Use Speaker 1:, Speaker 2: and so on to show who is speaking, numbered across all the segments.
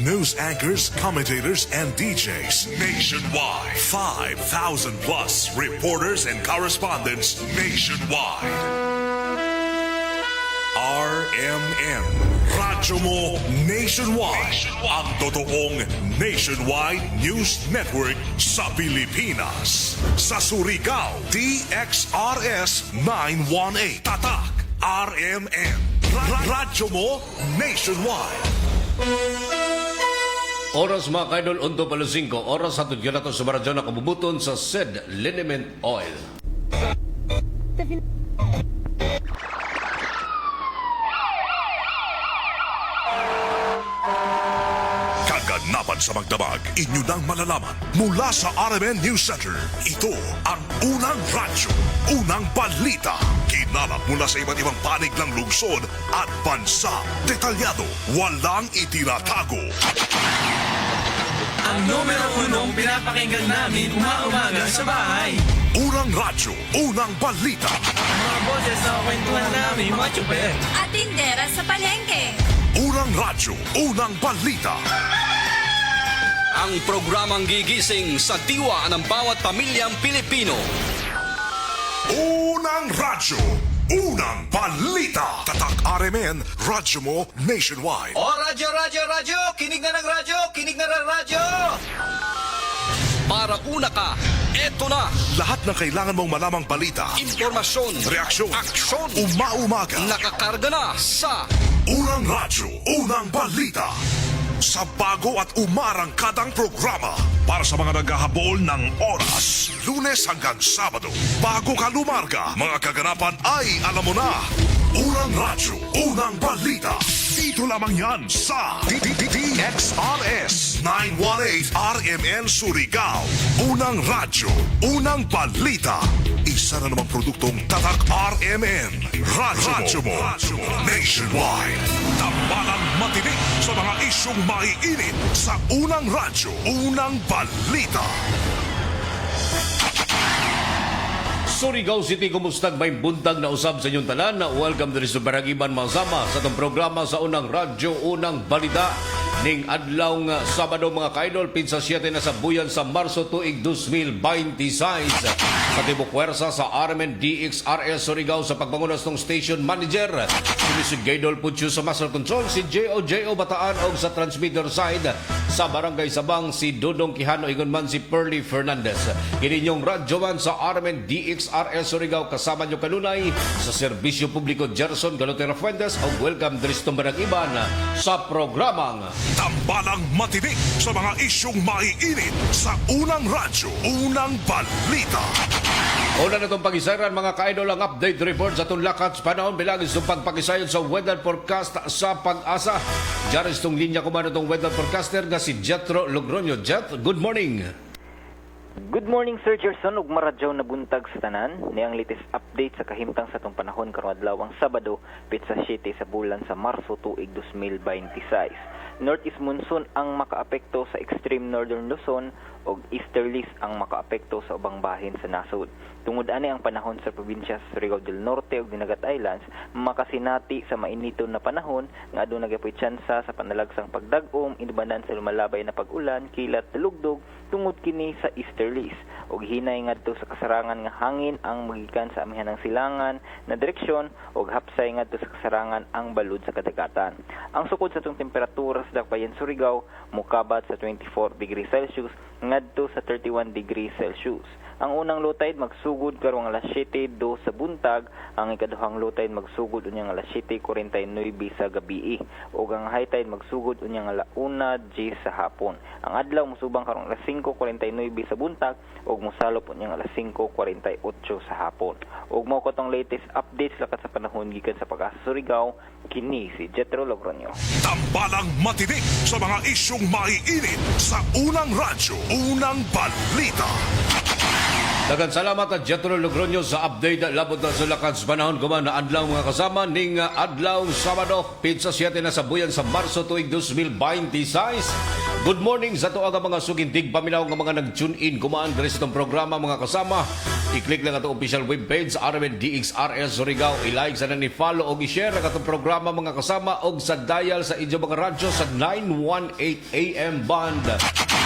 Speaker 1: news anchors, commentators, and DJs nationwide. 5,000 plus reporters and correspondents nationwide. RMN, Radyo Mo Nationwide. Ang totoong nationwide news network sa Pilipinas. Sa Surigao, DXRS 918. Tatak, RMN. Radyo Mo Nationwide.
Speaker 2: Oras mga kaidol, 11:05. Oras hatod yun nato sa maradyo na kabubuton sa SED Liniment Oil.
Speaker 1: Kaganapan sa magdamag, inyo nang malalaman mula sa RMN News Center. Ito ang unang radyo, unang balita. Kinalap mula sa iba't ibang panig ng lungsod at bansa. Detalyado, walang itinatago.
Speaker 3: Ang numero unong pinapakinggan namin umaga sa bahay.
Speaker 1: Unang radyo, unang balita.
Speaker 3: Ang mga boses na kwentuhan namin mga tsuper.
Speaker 4: At tindera sa palengke.
Speaker 1: Unang radyo, unang balita.
Speaker 5: Ang programang gigising sa diwa ng bawat pamilyang Pilipino.
Speaker 1: Unang radyo, unang balita. Tatak RMN, radyo mo nationwide.
Speaker 5: O radyo, kinig na ng radyo, kinig na ng radyo. Para una ka, eto na.
Speaker 1: Lahat ng kailangan mong malamang balita,
Speaker 5: Impormasyon,
Speaker 1: reaksyon,
Speaker 5: aksyon,
Speaker 1: umaumaga.
Speaker 5: nakakarga na sa
Speaker 1: Unang radyo, unang balita. Sa bago at umarangkadang programa para sa mga naghahabol ng oras. Lunes hanggang Sabado. Bago ka lumarga, mga kaganapan ay alam mo na. Unang radyo, unang balita. Dito lamang yan sa DXRS 918 RMN Surigao. Unang radyo, unang balita. Isa na namang produktong Tatak RMN. Radyo mo nationwide. Tambalang matinik sa mga isyong maiinit sa unang radyo, unang balita.
Speaker 2: Surigao City, kumustag may buntag na usab sa inyong tanan. Welcome to sa Baragiban Masama sa itong programa sa unang radyo, unang balita. Ning adlaw nga Sabado mga kaidol, pinsa 7 na sa buyan sa Marso tuig 2026. Sa tibok puwersa sa RMN DXRS Surigao sa pagpangunas ng station manager. Si Gaydol Pucho sa Master Control, si J.O. Bataan og sa transmitter side sa Barangay Sabang si Dodong Quijano, ingon man si Pearly Fernandez. Kininyong radyoman sa RMN DXRS Surigao kasama nyo kanunay sa serbisyo publiko Gerson Galotera Fuentes o welcome Dristong Baragiban sa programang
Speaker 1: Tambalang matinik sa mga isyong maiinit sa unang radyo, unang balita.
Speaker 2: Una na itong pag-isaran mga ka-idol ang update report sa itong lakat sa panahon bilagis itong pagpakisayon sa weather forecast sa Pag-asa. Diyaris itong linya kumano itong weather forecaster na si Jetro Logroño. Jet, good morning.
Speaker 6: Good morning Sir Gerson ug maradyaw na buntag sa tanan. Niyang latest update sa kahimtang sa itong panahon karong adlaw ang Sabado, pitsa 7 sa bulan sa Marso tuig 2026. Northeast monsoon ang makaapekto sa extreme northern Luzon o easterlies ang makaapekto sa ubang bahin sa nasod. Tungod ani ang panahon sa probinsya sa Surigao del Norte ug Dinagat Islands, makasinati sa mainiton na panahon nga aduna nagapoy tsansa sa panalagsang pagdag-om inubanan sa lumalabay na pag-ulan, kilat, talugdog tungod kini sa easterlies ug hinay ngadto sa kasarangan nga hangin ang magikan sa amihanang silangan na direksyon ug hapsay ngadto sa kasarangan ang balud sa kadagatan. Ang sukod sa itong temperatura sa Dakbayan Surigao mukabat sa 24 degrees Celsius ngadto sa 31 degrees Celsius. Ang unang low tide magsugod karong alas 7:02 sa buntag, ang ikaduhang low tide magsugod unyang alas 7:49 sa gabi ug ang high tide magsugod unyang alas 1:00 sa hapon. Ang adlaw musubang karong alas 5:49 sa buntag ug mosalop unyang alas 5:48 sa hapon. Ug mao ko tong latest updates lakat sa panahon gikan sa Pag-asa Surigao, kini si Jetro Logroño.
Speaker 1: Tambalang matinik sa mga isyong maiinit sa unang radyo, unang balita.
Speaker 2: Daghang salamat at Jetro Logroño sa update labot na sa lakad sa panahon kuman na adlaw mga kasama ning adlaw Sabado pizza 7 na sa buyan sa Marso tuig 2026. Good morning sa tuwa nga mga sugintig paminaw nga mga nag-tune in kumaan diri sa itong programa mga kasama. I-click lang ato official webpage sa RMN DXRS Surigao. I-like sa ni follow o i-share ang atong programa mga kasama og sa dial sa inyong mga radyo sa 918 AM band.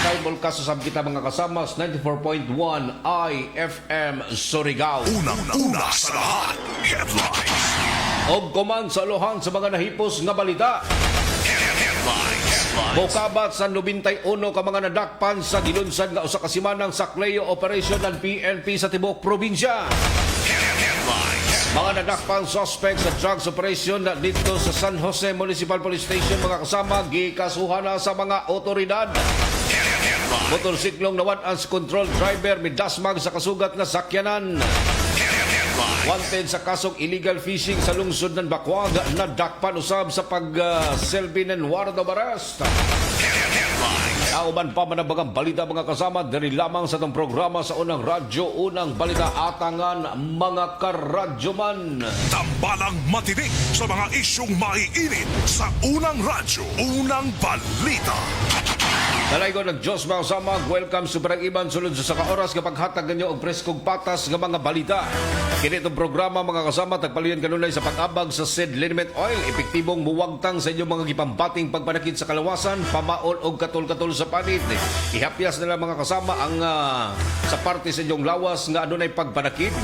Speaker 2: Kay Molcaso sab kita mga kasama sa 94.1 IFM Surigao.
Speaker 1: Unang-una sa lahat, headlines.
Speaker 2: Og kuman sa alohan sa mga nahipos nga balita. Mokabat sa 91 ka mga nadakpan sa gilunsad nga usa ka semanang sakleo operation ng PNP sa tibuok probinsya. Mga nadakpang suspect sa drugs operation na dito sa San Jose Municipal Police Station mga kasama gikasuhan na sa mga otoridad. Motorsiklong nawan-an sa control driver midasmag sa kasugat nga sakyanan. Wanted sa kasong illegal fishing sa lungsod ng Bacuag na dakpan usab sa pag-selby ng warrant of arrest. Nauban pa manabagang balita mga kasama diri lamang sa itong programa sa unang radyo, unang balita atangan mga karadyoman.
Speaker 1: Tambalang matinik sa mga isyong maiinit sa unang radyo, unang balita.
Speaker 2: Dalaygo ng Diyos mga kasama, welcome sa Barang-Iban sulod sa saka oras kapag hatag ninyo og preskong patas ng mga balita. Kini itong programa mga kasama, tagpalian kanunay sa pag-abag sa SID Liniment Oil, epektibong muwagtang sa inyong mga gipambating pagpanakit sa kalawasan, pamaol og katol-katol sa panit. Ihapyas nila mga kasama ang sa parte sa inyong lawas nga adunay pagpanakit.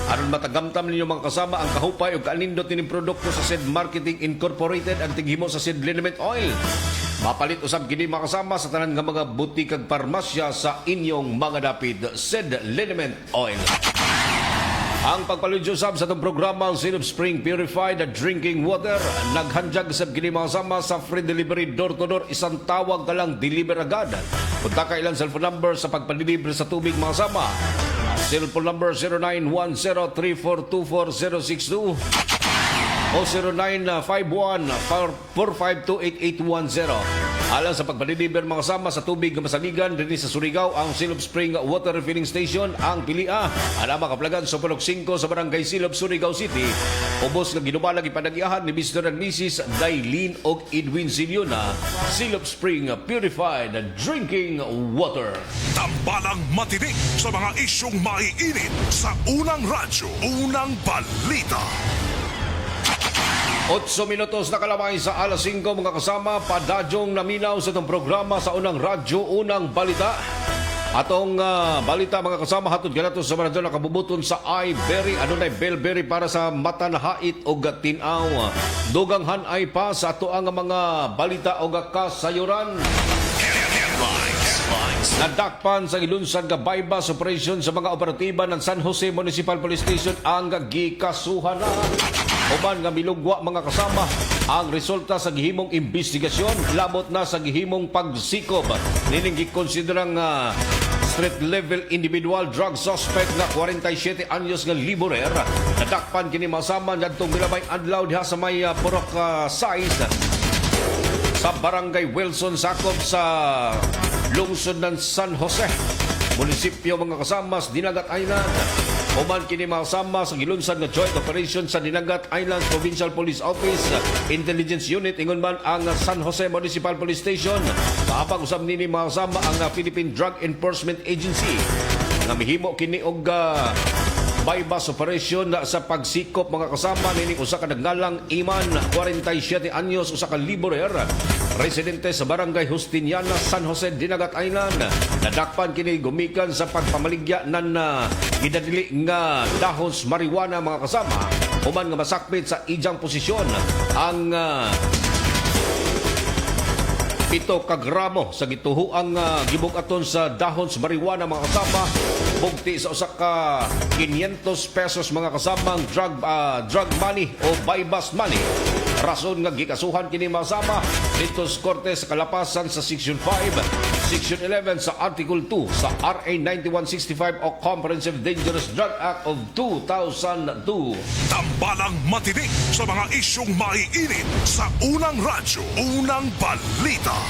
Speaker 2: Aron matagamtam ninyo mga kasama ang kahupay o kaanindot nining produkto sa SID Marketing Incorporated ang tighimo sa SID Liniment Oil. Mapalit usab kini mga kasama sa tanan nga mga butik kag parmasya sa inyong mga dapit SID Liniment Oil. Ang pagpaludyo usab sa itong programa Silop Spring Purified Drinking Water naghanjag usab kini mga kasama sa free delivery door to door, isang tawag ka lang deliver agad. Punta ka ilang cellphone number sa pagpadeliver sa tubig mga kasama. Cellphone number 0910-3424-062 o 0951-452-8810. Alang sa pagpadeliver mga kasama sa tubig na masaligan din sa Surigao, ang Silop Spring Water Refilling Station ang pilia. Alam makaplagan sa Pulok 5 sa Barangay Silop, Surigao City. Ubos nga ginubalag ipanagiahan ni Mr. and Mrs. Dailin og Edwin Siliona. Silop Spring Purified Drinking Water.
Speaker 1: Tambalang matinik sa mga isyong maiinit sa unang radyo, unang balita.
Speaker 2: 8 minutos na kalamay sa alas 5 mga kasama, padadyong naminaw sa itong programa sa unang radyo, unang balita. Atong balita mga kasama hatod ganato sa mga na kabubuton sa iBerry, adunay bellberry para sa mata na hait o tinaw. Duganghan ay pa sa ato ang mga balita o kasayuran. Nadakpan sa ilunsad nga bypass operation sa mga operatiba ng San Jose Municipal Police Station ang gikasuhan na. Uban nga milugwa mga kasama ang resulta sa gihimong investigasyon, labot na sa gihimong pagsikob. Nining gikonsiderang street level individual drug suspect na 47 anyos nga liborer. Nadakpan kini masama ngadtong milabay adlaw diha sa may Purok size sa Barangay Wilson sakop sa lungsod ng San Jose munisipyo mga kasama sa Dinagat Island. Uman kini makasama sa gilunsad nga joint operation sa Dinagat Island Provincial Police Office Intelligence Unit ingon man ang San Jose Municipal Police Station. Maapang usab nini makasama ang Philippine Drug Enforcement Agency nga mihimo kini og bypass operation na sa pagsikop mga kasama nini usa ka nagngalang Iman 47 anyos, usa ka liborer residente sa Barangay Justiniana, San Jose, Dinagat Island. Nadakpan kini gumikan sa pagpamaligya nan gidadili nga dahons marijuana mga kasama. Human nga masakpit sa ijang posisyon ang 7 ka gramo sa gituhuang gibugaton sa dahons marijuana mga kasama. Bugti sa usa ka 500 pesos mga kasamang drug money o bypass money. Rason nga gikasuhan kini masama dito sa Korte sa Kalapasan sa Section 5, Section 11 sa Article 2 sa RA 9165 o Comprehensive Dangerous Drug Act of 2002.
Speaker 1: Tambalang matinik sa mga isyong maiinit sa unang radyo, unang balita.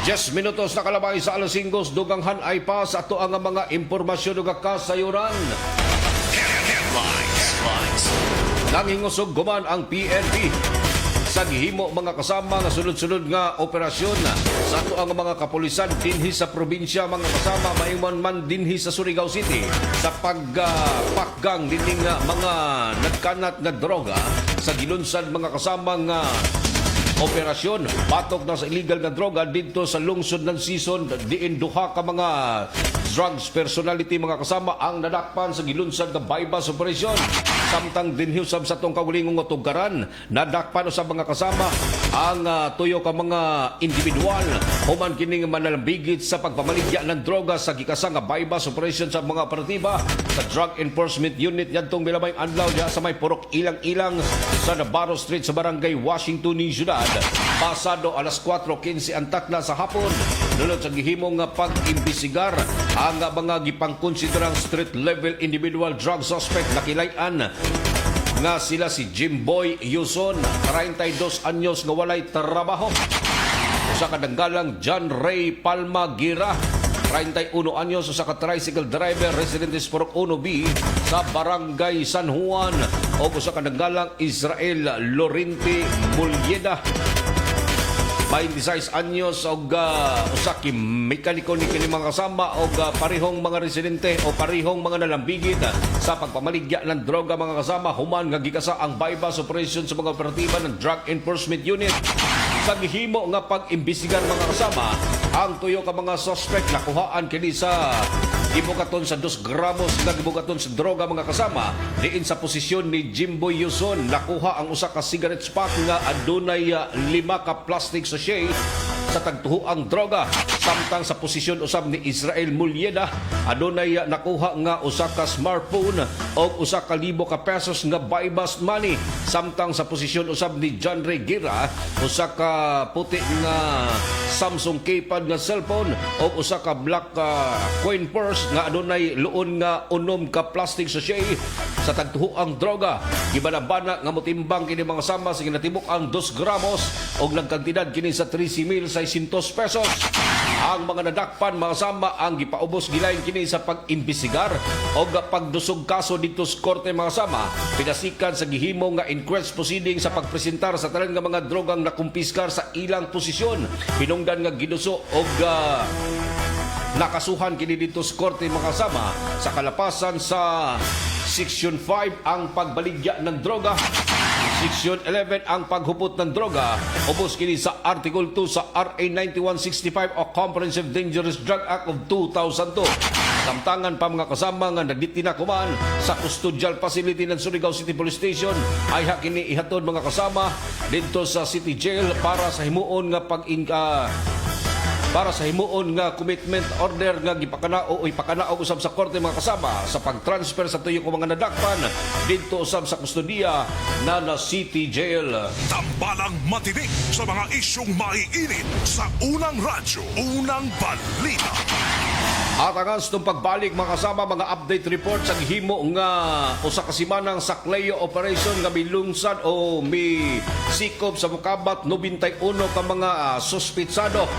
Speaker 2: 10 minutos na kalabay sa alas 5, duganghan ay pa sa ato ang mga impormasyon ug kasayuran. Nangingusog guman ang PNP sa gihimo mga kasama nga sunod-sunod nga operasyon sa ato ang mga kapulisan dinhi sa probinsya mga kasama maiman man dinhi sa Surigao City sa pagpakgang dining mga nagkanat nga droga sa gilunsad mga kasama nga operasyon batok na sa illegal na droga dito sa lungsod ng season diin duha ka mga drugs personality mga kasama ang nadakpan sa gilunsad nga bypass operation samtang dinhi usab sa tong kawulingong tugaran nadakpan usab mga kasama ang tuyo ka mga individual human kining manalambigit sa pagpamaligya ng droga sa gikasa nga bypass operation sa mga operatiba sa Drug Enforcement Unit yadtong milamayng adlaw diha sa may purok ilang-ilang sa Navarro Street sa barangay Washington ni Ciudad pasado alas 4:15 ang takna sa hapon nunod sa gihimong nga pag-imbisigar ang mga gipangkonsiderang street level individual drug suspect nakilayan nga sila si Jimboy Yuson 32 anyos nga walay trabaho usa ka danggalang John Ray Palma Gira 31 anyos usa ka tricycle driver residente sa Purok 1B sa Barangay San Juan o usa ka danggalang Israel Lorente Mulyeda 26 anyos og usa ki mekaniko ni kini mga kasama og parihong mga residente o parihong mga nalambigit sa pagpamaligya ng droga mga kasama human nga gikasa ang bypass operation sa mga operatiba ng Drug Enforcement Unit sa gihimo nga pag-imbestigar mga kasama ang tuyo ka mga suspect nakuhaan kini sa gibukaton sa 2 gramos nga gibukaton sa droga mga kasama diin sa posisyon ni Jimboy Yuson nakuha ang usa ka cigarette pack nga adunay 5 ka plastic sachet sa tagtuhoang droga samtang sa posisyon usab ni Israel Mulyeda adunay nakuha nga usa ka smartphone o usa ka libo ka pesos nga bypass money samtang sa posisyon usab ni John Ray Gira usa ka puti nga Samsung keypad nga cellphone o usa ka black coin purse nga adunay luon nga 6 ka plastic sachet sa tagtuhoang droga gibanabana nga motimbang kini mga sama sa ginatibok ang 2 gramos og nagkantidad kini sa 13,600 pesos ang mga nadakpan mga sama ang gipaubos gilain kini sa pag-imbestigar o pagdusog kaso dito sa korte mga sama pinasikan sa gihimo nga inquest proceeding sa pagpresentar sa tanan nga mga drogang nakumpiskar sa ilang posisyon pinungdan nga giduso og nakasuhan kini dito sa korte mga kasama sa kalapasan sa Section 5 ang pagbaligya ng droga Section 11 ang paghupot ng droga ubos kini sa Article 2 sa RA 9165 o Comprehensive Dangerous Drug Act of 2002 samtangan pa mga kasama nga nagditina kuman sa custodial facility ng Surigao City Police Station ay kini ihatod mga kasama dito sa City Jail para sa himuon nga commitment order nga gipakanao o ipakanao usab sa korte mga kasama sa pagtransfer sa tuyo ko mga nadakpan dito usab sa kustodiya na City Jail.
Speaker 1: Tambalang matinik sa mga isyong maiinit sa unang radyo, unang balita.
Speaker 2: At ang astong pagbalik mga kasama mga update report sa gihimo nga usa ka semanang saklayo operation nga milungsad o mi sikop sa mukabat 91 ka mga suspitsado.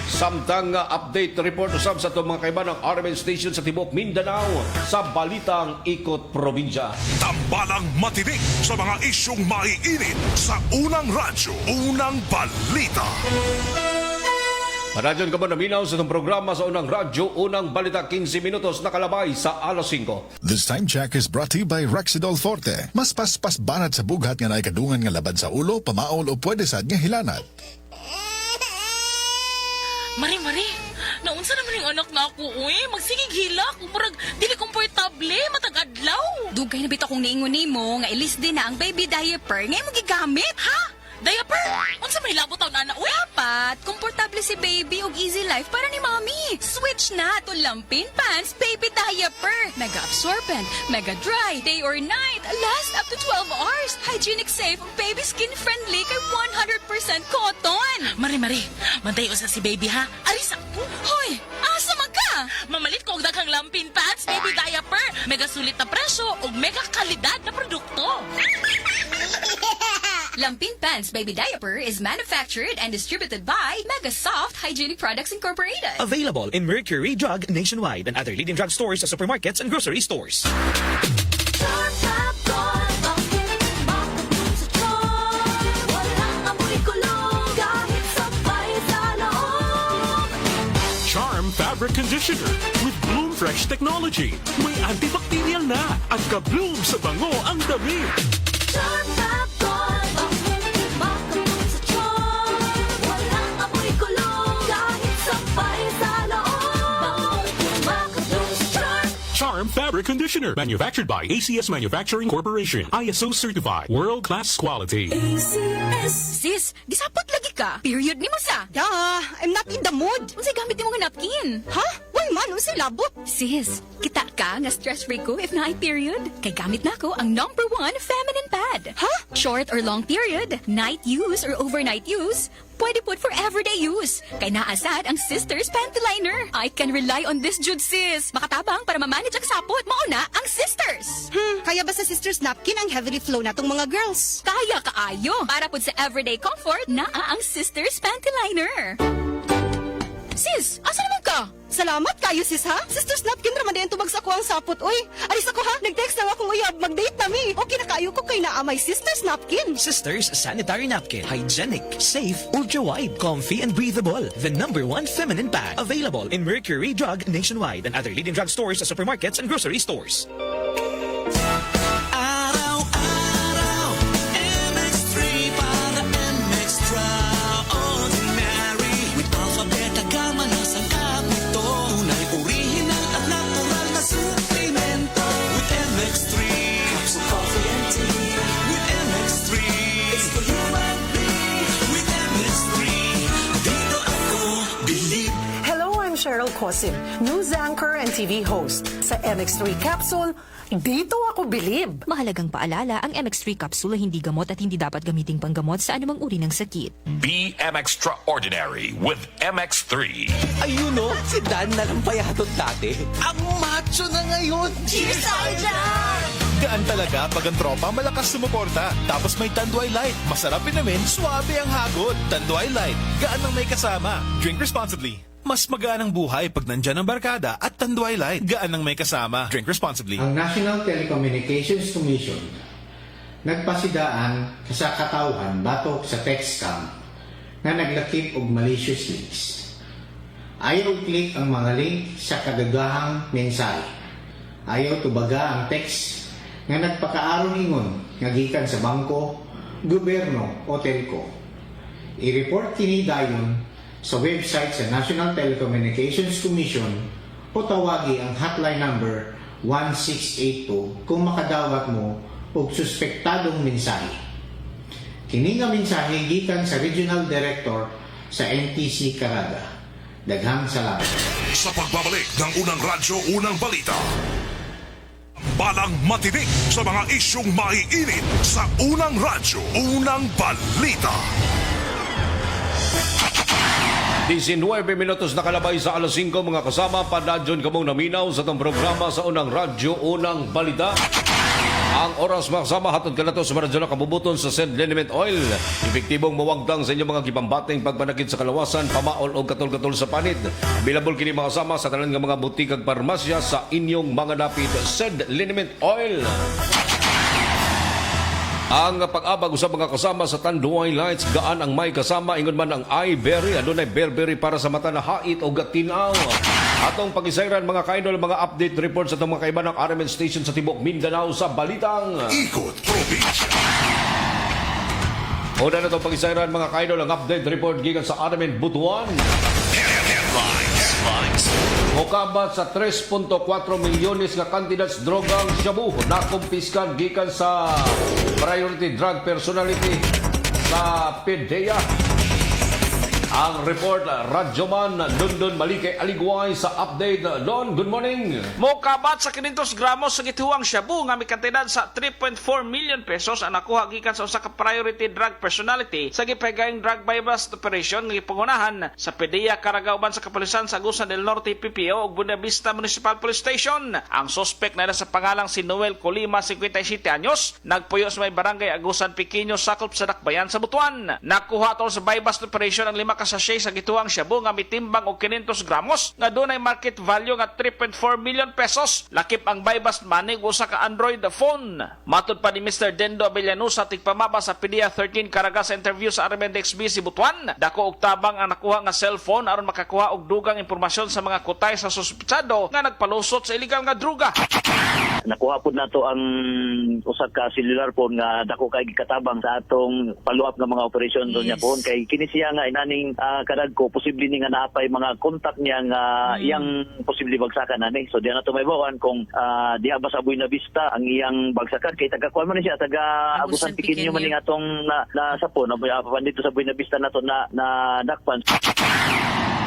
Speaker 2: Samtang update report usab sa itong mga kaiban ng RMN Station sa Tibok, Mindanao sa Balitang Ikot Probinsya.
Speaker 1: Tambalang matinik sa mga isyong maiinit sa unang radyo, unang balita.
Speaker 2: Radyon ka mo naminaw sa itong programa sa unang radyo, unang balita 15 minutos nakalabay sa alas 5.
Speaker 7: This time check is brought to you by Rexidol Forte. Mas paspas banat sa bughat nga naikadungan nga laban sa ulo, pamaol o pwede sad nga hilanat.
Speaker 8: Mari, naunsa naman yung anak na ako, uy. Magsigig hilak. Murag, dili komportable, matag-adlaw.
Speaker 4: Dugay na bitaw kong niingon nimo nga ilis din na ang baby diaper ngay mo gigamit.
Speaker 8: Ha? Diaper? Unsa may labot taw na, uy?
Speaker 4: Dapat, komportable si baby og easy life para ni mommy. Switch na to Lampin Pants Baby Diaper. Mega absorbent, mega dry, day or night. Last up to 12 hours. Hygienic safe, baby skin friendly kay 100% cotton.
Speaker 8: Mari, mantayo sa si baby, ha? Aris ako.
Speaker 4: Hoy, asa man ka?
Speaker 8: Mamalit ko og daghang Lampin Pants Baby Diaper. Mega sulit na presyo ug mega kalidad na produkto.
Speaker 4: Lampin Pants Baby Diaper is manufactured and distributed by Mega Soft Hygienic Products Incorporated.
Speaker 3: Available in Mercury Drug nationwide and other leading drug stores, supermarkets, and grocery stores.
Speaker 9: Fabric Conditioner with Bloom Fresh Technology. May antibacterial na at ka-bloom sa bango ang damit.
Speaker 10: Charm Fab-Gone, ang makatulong sa charm. Walang amoy kulong, kahit sampay sa loob. Makatulong sa charm.
Speaker 9: Charm Fabric Conditioner. Manufactured by ACS Manufacturing Corporation. ISO certified. World-class quality.
Speaker 4: Sis, gisapot lagi ka. Period ni mo sa.
Speaker 11: I'm not in the mood.
Speaker 4: Unsay gamit nimo nga napkin?
Speaker 11: Ha? Why man? Unsay labot?
Speaker 4: Sis, kita ka nga stress-free ko if na ay period. Kay gamit na ko ang #1 feminine pad.
Speaker 11: Ha?
Speaker 4: Short or long period, night use or overnight use, pwede pud for everyday use. Kay naasad ang Sisters Panty Liner. I can rely on this jud, sis. Makatabang para ma-manage ang sapot. Mauna ang Sisters.
Speaker 11: Kaya ba sa Sisters Napkin ang heavily flow na tong mga girls?
Speaker 4: Kaya kaayo. Para pud sa everyday comfort, naa ang Sisters Panty Liner. Sis, asa naman ka?
Speaker 11: Salamat kayo sis ha. Sisters Napkin raman din tubag sa ako ang sapot. Uy, alis ako ha. Nag-text lang akong uyab. Mag-date na mi. Okay na kayo ko kay naamay Sisters Napkin.
Speaker 3: Sisters Sanitary Napkin. Hygienic, safe, ultra-wide, comfy, and breathable. The #1 feminine pad. Available in Mercury Drug nationwide and other leading drug stores, supermarkets, and grocery stores.
Speaker 10: Araw-araw, MX3 para MX-Traordinary. With alphabet agama na sangkap nito. Tunay original at natural na suplemento. With MX3, capsule coffee and tea. With MX3, it's for human being. With MX3, dito ako believe.
Speaker 12: Hello, I'm Cheryl Cosim, news anchor and TV host. Sa MX3 Capsule, dito ako bilib.
Speaker 13: Mahalagang paalala, ang MX3 capsule ay hindi gamot at hindi dapat gamiting panggamot sa anumang uri ng sakit.
Speaker 1: Be extraordinary with MX3.
Speaker 14: Ayun o, si Dan na lang payatot dati. Ang macho na ngayon.
Speaker 10: Cheers, Sergeant!
Speaker 15: Gaan talaga pag ang tropa malakas sumuporta. Tapos may Tanduay Light. Masarap namin, suwabe ang hagod. Tanduay Light, gaan ang may kasama. Drink responsibly. Mas magaan ang buhay pag nandyan ang barkada at Tanduay Light. Gaan ang may kasama. Drink responsibly.
Speaker 16: Ang National Telecommunications Commission nagpasidaan sa katawhan batok sa text scam na naglakip og malicious links. Ayaw click ang mga link sa kadagahang mensahe. Ayaw tubaga ang text nga nagpakaaron ingon nga gikan sa bangko, gobyerno o telco. I-report kini dayon sa website sa National Telecommunications Commission o tawagi ang hotline number 1682 kung makadawat mo og suspektadong mensahe. Kini nga mensahe gikan sa Regional Director sa NTC Caraga. Daghang salamat.
Speaker 1: Sa pagbabalik ng Unang Radyo, Unang Balita. Balang matinik sa mga isyong maiinit sa Unang Radyo, Unang Balita.
Speaker 2: 19 minutos nakalabay sa alas 5 mga kasama. Padadyon kamong naminaw sa itong programa sa Unang Radyo, Unang Balita. Ang oras mga kasama, hatod ka na to sa maradyo na kabubuton sa Send Liniment Oil. Epektibong mawagdang sa inyong mga gipambating pagpanakit sa kalawasan, pamaol o katol-katol sa panit. Available kini mga kasama sa tanan nga mga butikag parmasya sa inyong mga dapit. Send Liniment Oil. Ang pag-abag usab mga kasama sa Tanduay Lights, gaan ang may kasama, ingon man ang iBerry, adunay berberry para sa mata na hait o gatinaw. Atong pag-isayran mga kaidol, mga update report sa itong mga kaiba ng RMN station sa Tibok Mindanao sa Balitang
Speaker 1: Ikot Probinsya.
Speaker 2: Una na itong pag-isayran mga kaidol, ang update report gikan sa RMN Butuan. Mukabat sa 3.4 milyones nga kandidates drogang shabu na kumpiskan gikan sa priority drug personality sa PDEA. Ang report, Radyoman London Malike Aligway sa update. Don, good morning.
Speaker 17: Mokabat sa 500 gramos sa gituwang shabu nga may kantidad sa 3.4 million pesos ang nakuha gikan sa usa ka priority drug personality sa gipahigayong drug bypass operation nga gipangunahan sa PDEA Caraga uban sa kapulisan sa Agusan del Norte PPO ug Buena Vista Municipal Police Station. Ang suspect na sa pangalang si Noel Colima, 57 anyos, nagpuyo sa may barangay Agusan Pequeño sakop sa Dakbayan sa Butuan. Nakuha to sa bypass operation ang 5 ka sachet sa gituang shabu nga mitimbang og 500 gramos nga dunay market value nga 3.4 million pesos. Lakip ang buy-bust money og usa ka Android phone. Matud pa ni Mr. Dendo Abellanusa tigpamaba sa PDEA 13 Caraga sa interview sa RMNDXB Butuan. Dako og tabang ang nakuha nga cellphone aron makakuha og dugang impormasyon sa mga kutay sa suspitsado nga nagpalusot sa illegal nga druga.
Speaker 18: Nakuha po nato ang usa ka cellular phone nga dako kay gikatabang sa atong follow-up nga mga operasyon doon niya phone kay kini siya nga inaning kadagko posible ni nga naapay mga contact niya nga iyang posible bagsakan ani. So diyan nato may bawan kung diha ba sa Buena Vista ang iyang bagsakan kay taga kuan man siya taga Agusan Pequeño man ning atong na sa phone dito sa Buena Vista nato na dakpan.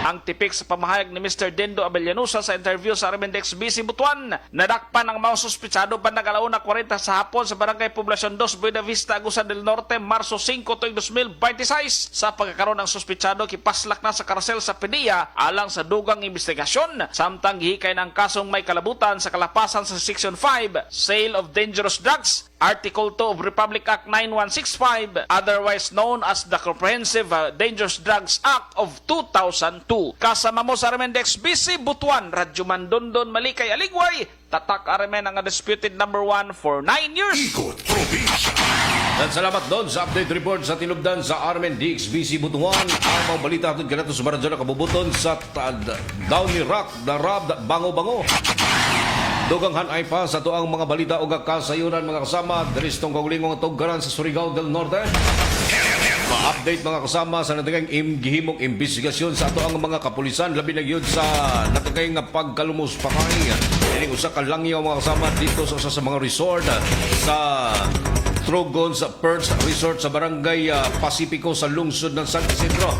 Speaker 17: Ang tipik sa pamahayag ni Mr. Dendo Abellanusa sa interview sa RMNDXB Butuan, nadakpan ang mga suspitsado bandang 1:40 sa hapon sa Barangay Poblacion 2, Buena Vista, Agusan del Norte, Marso 5, 2026. Sa pagkakaroon ng suspitsado, kipaslak na sa karasel sa PDEA alang sa dugang investigasyon. Samtang gihikay ng kasong may kalabutan sa kalapasan sa Section 5, Sale of Dangerous Drugs, Article 2 of Republic Act 9165, otherwise known as the Comprehensive Dangerous Drugs Act of 2002. Kasama mo sa RMNDXB Butuan, Radyo Mandondon, Malikay, Aligway, tatak RMN ang undisputed number 1 for 9 years.
Speaker 1: Ikot Probinsya.
Speaker 2: At salamat doon sa update report sa tinubdan sa RMNDXB Butuan. Ang mga balita atod kanato sa Baradyo na kabubuton sa Downy Rock, Darab, Bango-Bango. Duganghan ay pa sa tuang mga balita o kasayuran mga kasama. Daristong kaulingong tuggaran sa Surigao del Norte. Ma-update mga kasama sa natagang gihimong investigasyon sa tuang mga kapulisan. Labi na yun sa natagang pagkalumos pakay. Ining usa ka langyaw mga kasama dito sa usa sa mga resort sa Trogons Perch Resort sa Barangay Pacifico sa lungsod ng San Isidro.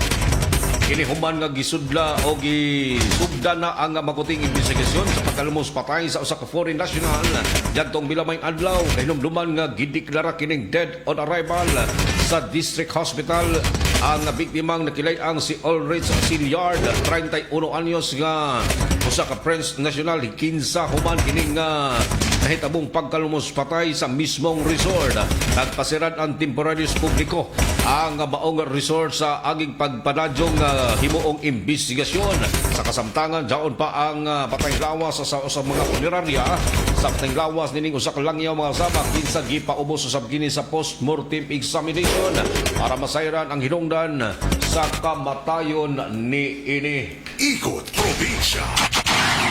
Speaker 2: Kinihuman nga gisudla o gisugda na ang makuting investigasyon sa pagkalumos patay sa usa ka foreign national jadtong milamayng adlaw kay hinumduman nga gideklara kining dead on arrival sa district hospital ang biktimang nakilay-ang si Ulrich Siliard 31 anyos nga usa ka French national kinsa human kining nahitabong pagkalumos patay sa mismong resort. Nagpasiran ang temporaryos publiko ang maong resort sa aging pagpanadyong himuong investigasyon. Sa kasamtangan, daon pa ang patay lawas sa mga punerarya. Sa patay lawas, nining usa ka langyaw mga sama, kinsa gipaubos sa kini sa post-mortem examination para masayran ang hinungdan sa kamatayon ni ini.
Speaker 1: Ikot Probinsya.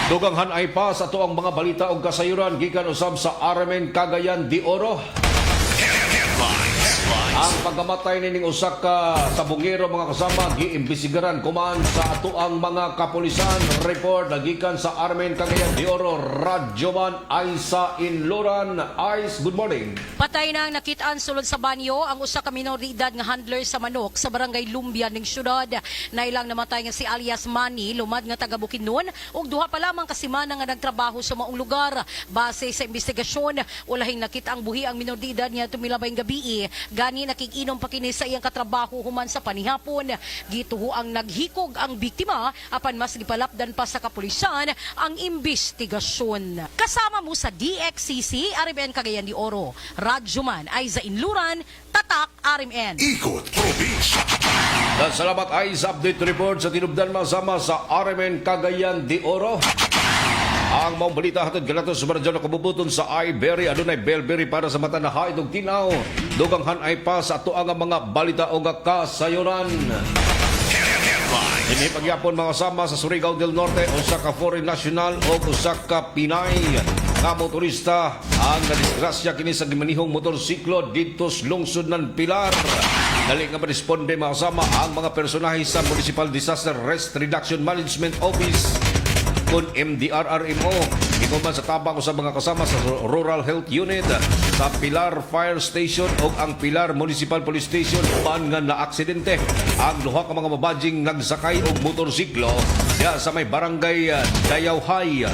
Speaker 2: Duganghan ay pa sa tuang mga balita o kasayuran gikan usab sa RMN Cagayan de Oro. Ang pagkamatay nining usa ka sabungero mga kasama giimbestigaran kuman sa atuang mga kapulisan. Report nagikan sa RMN Cagayan de Oro, Radyoman Aisa Inloran. Ais, good morning.
Speaker 19: Patay na ang nakitaan sulod sa banyo ang usa ka minor de edad nga handler sa manok sa Barangay Lumbia ning syudad. Nailang namatay nga si alias Manny, lumad nga taga Bukidnon ug duha pa lamang ka semana nga nagtrabaho sa maong lugar. Base sa investigasyon, ulahing nakita ang buhi ang minor de edad niya tumilabayng gabi. Gani nakig-inom pa kini sa iyang katrabaho human sa panihapon. Gituho ang naghikog ang biktima apan mas gipalapdan pa sa kapulisan ang investigasyon. Kasama mo sa DXCC RMN Cagayan de Oro, Radyoman Aiza Inluran, tatak RMN.
Speaker 1: Ikot Probinsya.
Speaker 2: Dan salamat ay sa update report sa tinubdan masama sa RMN Cagayan de Oro. Ang mga balita hatod kanato sa Baradyo na kabubuton sa Ibery adunay Belberry para sa mata na haid og tinaw. Duganghan ay pa sa atuang mga balita o kasayuran. Ini pagyapon mga sama sa Surigao del Norte usa ka foreign national o usa ka Pinay nga motorista ang nadisgrasya kini sa gimanihong motorsiklo dito sa lungsod ng Pilar. Dali nga maresponde mga sama ang mga personahe sa Municipal Disaster Risk Reduction Management Office kun MDRRMO. Ito man sa tabang sa mga kasama sa Rural Health Unit sa Pilar Fire Station o ang Pilar Municipal Police Station pan nga na-aksidente ang duha ka mga mabadjing nagsakay og motorsiklo diya sa may barangay Dayawhay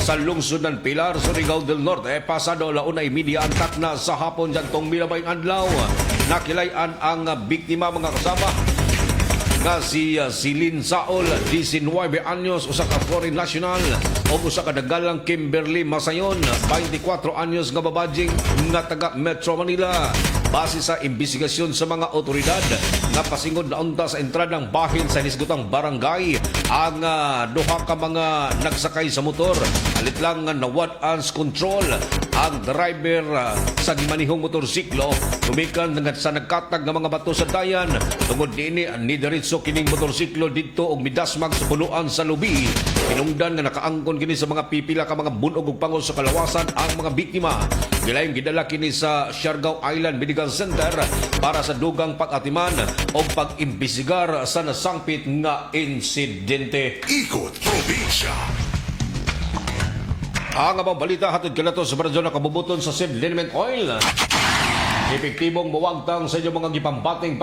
Speaker 2: sa lungsod ng Pilar, Surigao del Norte. Pasado launay media antak na sa hapon jantong milabayng adlaw. Nakilayan ang biktima mga kasama nga si Silin Saol, 19 anyos, usa ka foreign national o usa ka dagalang Kimberly Masayon, 24 anyos nga babadjing nga taga Metro Manila. Base sa imbestigasyon sa mga otoridad nga pasingod na unta sa entrada ng bahin sa hisgutang barangay ang duha ka mga nagsakay sa motor. Alit lang nga nawad-ans control ang driver sa gimanihong motorsiklo. Tumikan sa nagkatag ng mga bato sa dayan. Tungod niini ni diretso kining motorsiklo didto og midasmag sa punuan sa lubi. Pinungdan nga nakaangkon kini sa mga pipila ka mga bunog ug pangol sa kalawasan ang mga biktima. Gilayong gidala kini sa Siargao Island Medical Center para sa dugang pag-atiman o pag-imbestigar sa nasangpit nga insidente.
Speaker 1: Ikot Probinsya.
Speaker 2: Ang abang balita hatod kanato sa Baradyo na kabubuton sa Sid Liniment Oil. Epektibong muwagtang sa inyong mga gipambating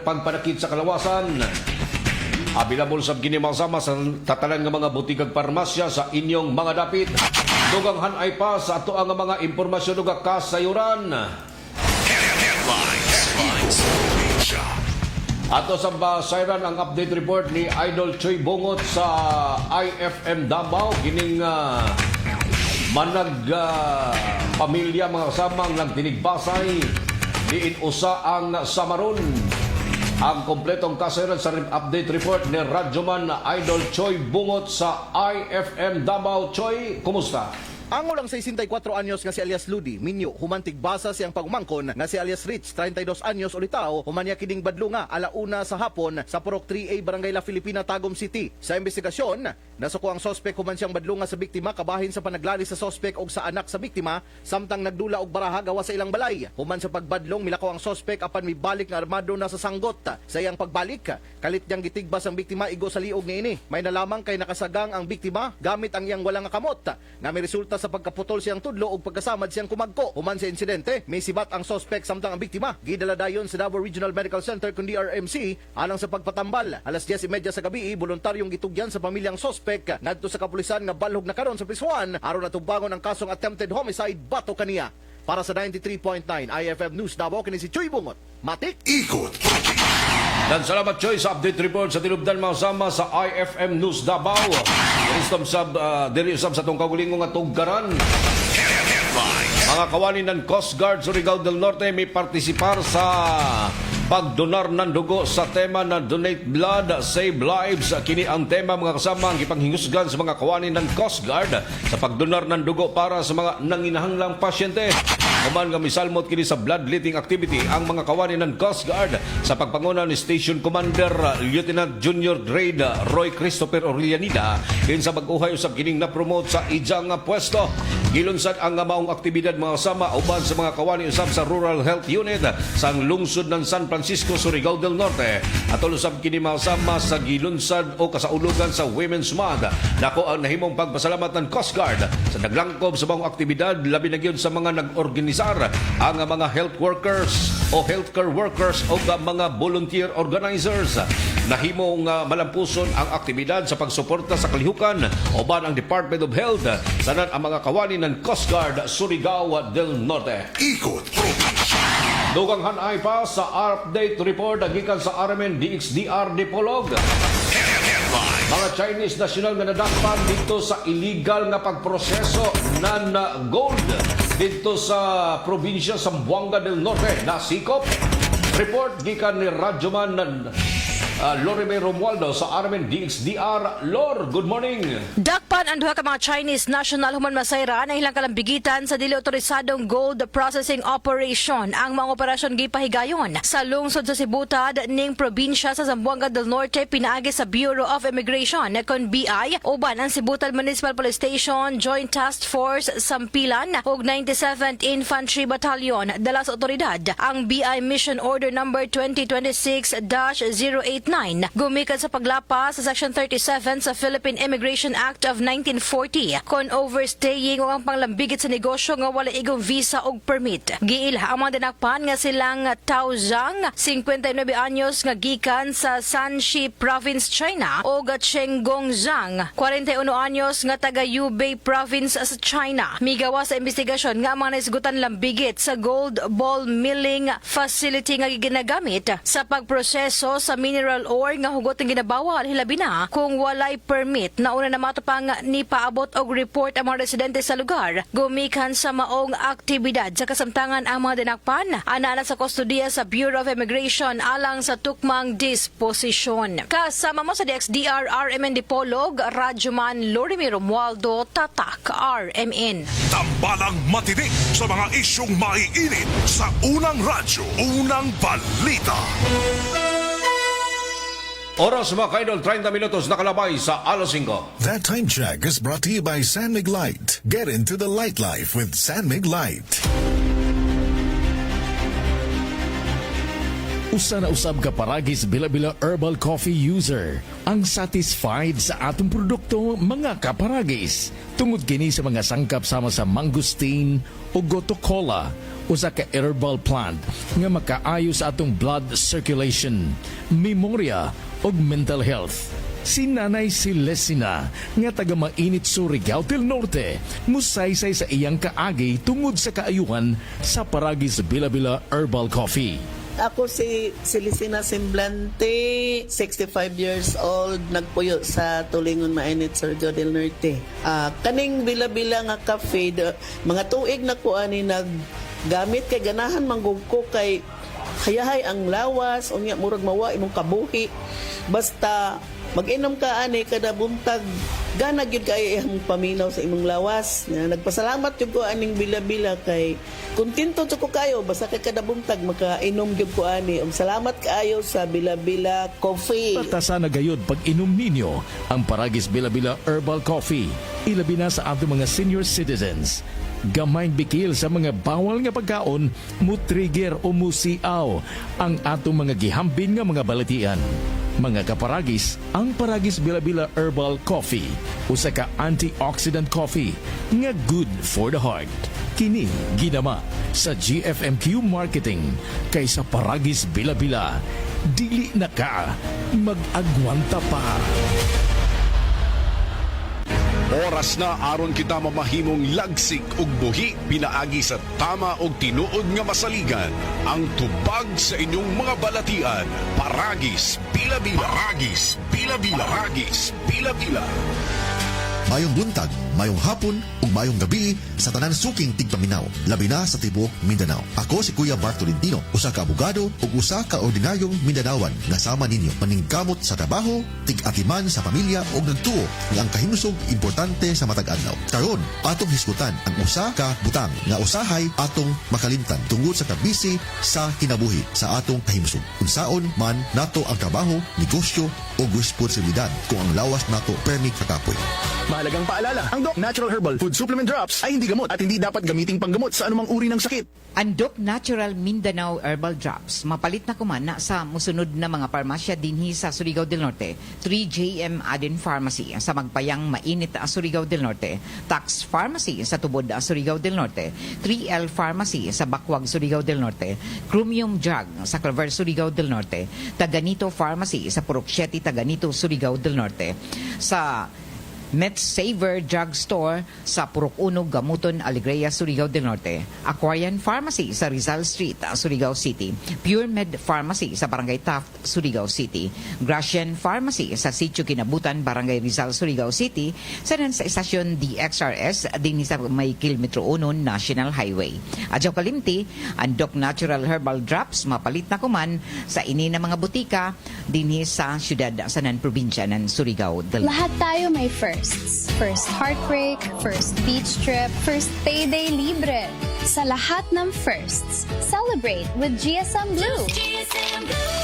Speaker 2: pagpanakit sa kalawasan. Abilabol sa ginimasama sa tatalan ng mga butikag parmasya sa inyong mga dapit. Duganghan ay pa sa ato ang mga impormasyon ug kasayuran. Ato sa basayran ang update report ni Idol Choy Bungot sa IFM Davao. Kining manag pamilya mga kasamang nagtinigbasay diin usa ang samaron. Ang kompletong kasayran sa update report ni Radyoman Idol Choy Bungot sa IFM Davao. Choy, kumusta?
Speaker 20: Ang ulang 64 anyos nga si alias Ludi, Minyo, humantig basa siyang pagumangkon nga si alias Rich, 32 anyos ulitao, humanya kining badlunga alauna sa hapon sa Purok 3A Barangay La Filipina, Tagum City. Sa investigasyon, nasuko ang sospek human siyang badlunga sa biktima kabahin sa panaglali sa sospek og sa anak sa biktima samtang nagdula og baraha gawa sa ilang balay. Human sa pagbadlong milakaw ang sospek apan mibalik nga armado na sa sanggot. Sa iyang pagbalik, kalit niyang gitigbas ang biktima igo sa liog niini. May nalamang kay nakasagang ang biktima gamit ang iyang walang kamot nga may resulta sa pagkaputol siyang tudlo o pagkasamad siyang kumagko. Human sa insidente, may sibat ang sospek samtang ang biktima gidala dayon sa Davao Regional Medical Center kundi RMC alang sa pagpatambal. Alas 10:30 sa gabi, voluntaryong gitugyan sa pamilyang sospek ngadto sa kapulisan nga balhog na karon sa prisuhan aron natubangon ang kasong attempted homicide bato kaniya. Para sa 93.9 IFM News Davao, kini si Choy Bungot. Matik
Speaker 1: Ikot.
Speaker 2: Dan salamat Choy sa update report sa tinubdan mga sama sa IFM News Davao. Diri usab sa tong kaugalingong nga tugkaran. Mga kawani ng Coast Guard Surigao del Norte may partisipar sa pagdonar ng dugo sa tema na Donate Blood, Save Lives. Kini ang tema mga kasama ang ipanghingusgan sa mga kawani ng Coast Guard sa pagdonar ng dugo para sa mga nanginahanglang pasyente. Human nga misalmot kini sa bloodletting activity ang mga kawani ng Coast Guard sa pagpanguna ni Station Commander Lieutenant Junior Grade Roy Christopher Orellanida din sa pag-uhay usab kining na-promote sa ijang pwesto. Gilunsad ang maong aktibidad mga kasama uban sa mga kawani usab sa Rural Health Unit sa lungsod ng San Francisco, Surigao del Norte. At usab kini mga kasama sa gilunsad o kasaulugan sa Women's Month. Nako ang nahimong pagpasalamat ng Coast Guard sa naglangkob sa maong aktibidad labi na gyud sa mga nag-organisa ang mga health workers o healthcare workers o mga volunteer organizers. Nahimong malampuson ang aktibidad sa pagsuporta sa kalihukan uban ang Department of Health sanan ang mga kawani ng Coast Guard Surigao del Norte.
Speaker 1: Ikot.
Speaker 2: Dugang hanay pa sa update report gikan sa RMN DXDR Dipolog. Mga Chinese national nga nadakpan dito sa illegal nga pagproseso ng gold dito sa probinsya Zamboanga del Norte nasikop. Report gikan ni Radyoman Lorime Romualdo sa RMN DXDR. Lor, good morning.
Speaker 19: Dakpan ang duha ka mga Chinese national human masayra na ilang kalambigitan sa dili otorisadong gold processing operation. Ang mga operasyon gipahigayon sa lungsod sa Sibutad ning probinsya sa Zamboanga del Norte pinaagi sa Bureau of Immigration kon BI uban ang Sibutad Municipal Police Station, Joint Task Force Sampilan ug 97th Infantry Battalion dala sa otoridad. Ang BI Mission Order number 2026-089 gumikan sa paglapa sa Section 37 sa Philippine Immigration Act of 1940 kon overstaying o ang panglambigit sa negosyo nga wala igong visa o permit. Giila ang mga dinakpan nga silang Tao Zhang, 59 anyos nga gikan sa Shanxi Province, China o Cheng Gong Zhang, 41 anyos nga taga Yubei Province sa China. Migawa sa investigasyon nga mga naisgutan lambigit sa gold ball milling facility nga ginagamit sa pagproseso sa mineral
Speaker 21: natural ore nga hugot ang ginabawal hilabi na kung walay permit. Nauna na matupang ni paabot og report ang mga residente sa lugar gumikan sa maong aktibidad sa kasamtangan ang mga dinakpan ana sa kustodiya sa Bureau of Immigration alang sa tukmang disposisyon. Kasama mo sa DXDR RMN Dipolog, Radyoman Lorimir Romualdo, Tatak RMN.
Speaker 1: Tambalang matinik sa mga isyong maiinit sa unang radyo, unang balita.
Speaker 2: Oras mga kaidol, 30 minutos nakalabay sa alas 5.
Speaker 7: That time check is brought to you by San Mig Light. Get into the light life with San Mig Light.
Speaker 22: Usa na usab ka paragis Bila-Bila Herbal Coffee user ang satisfied sa atong produkto mga kaparagis. Tungod kini sa mga sangkap sama sa mangosteen o goto cola, usa ka herbal plant nga makaayo sa atong blood circulation, memorya ug mental health. Si Nanay Celestina nga taga Mainit Surigao del Norte musaysay sa iyang kaagi tungod sa kaayuhan sa paragis Bila-Bila Herbal Coffee.
Speaker 23: Ako si Celestina Semblante, 65 years old, nagpuyo sa Tulingon Mainit, Surigao del Norte. Kaning bila-bila nga cafe, mga tuig na ko ani naggamit kay ganahan manggugko kay hayahay ang lawas, unya murag mawa imong kabuhi. Basta mag-inom ka ani kada buntag gana gyud kay ang paminaw sa imong lawas. Nagpasalamat jud ko aning bila-bila kay kontento jud ko kayo basta kay kada buntag makainom jud ko ani. Salamat kaayo sa Bila-Bila Coffee.
Speaker 22: Patasa na gayud pag inom ninyo ang paragis Bila-Bila Herbal Coffee. Ilabi na sa atong mga senior citizens. Gamayng bikil sa mga bawal nga pagkaon, mutrigger o musiaw ang atong mga gihambin nga mga balatian. Mga kaparagis, ang paragis Bila-Bila Herbal Coffee, usa ka antioxidant coffee nga good for the heart. Kini ginama sa GFMQ Marketing kaysa paragis Bila-Bila. Dili na ka mag-agwanta pa.
Speaker 1: Oras na aron kita mamahimong lagsik ug buhi pinaagi sa tama og tinuod nga masaligan. Ang tubag sa inyong mga balatian, Paragis Bila-Bila. Paragis Bila-Bila. Paragis Bila-Bila.
Speaker 24: Mayong buntag, mayong hapon, ug mayong gabi sa tanan suking tigpaminaw, labi na sa tibuok Mindanao. Ako si Kuya Bart Tolentino, usa ka abogado ug usa ka ordinaryong Mindanawan nga sama ninyo maningkamot sa trabaho, tig-atiman sa pamilya ug nagtuo nga ang kahimsog importante sa matag adlaw. Karon, atong hisgutan ang usa ka butang nga usahay atong makalimtan tungod sa kabisi sa kinabuhi sa atong kahimsog. Unsaon man nato ang trabaho, negosyo o responsibilidad kung ang lawas nato permi kakapoy.
Speaker 25: Mahalagang paalala, ang Doc Natural Herbal Food Supplement Drops ay hindi gamot at hindi dapat gamiting panggamot sa anumang uri ng sakit.
Speaker 26: Ang Doc Natural Mindanao Herbal Drops, mapalit na kumana sa musunod na mga parmasya dinhi sa Surigao del Norte. 3JM Adin Pharmacy sa Magpayang Mainit Surigao del Norte. Tax Pharmacy sa Tubod Surigao del Norte. 3L Pharmacy sa Bakwag Surigao del Norte. Chromium Drug sa Clover Surigao del Norte. Taganito Pharmacy sa Purok 7 Taganito Surigao del Norte. Sa MedSaver Drug Store sa Purok 1, Gamuton, Alegria, Surigao del Norte. Aquarian Pharmacy sa Rizal Street, Surigao City. Pure Med Pharmacy sa Barangay Taft, Surigao City. Gracian Pharmacy sa Sitio Kinabutan, Barangay Rizal, Surigao City. Sanan sa Estasyon DXRS din sa may Kilometro 1 National Highway. Adyaw kalimti, ang Doc Natural Herbal Drops mapalit na kuman sa ini na mga butika dinhi sa syudad sa probinsya ng Surigao del Norte.
Speaker 27: Lahat tayo may first heartbreak, first beach trip, first payday libre. Sa lahat ng firsts, celebrate with GSM Blue. GSM Blue.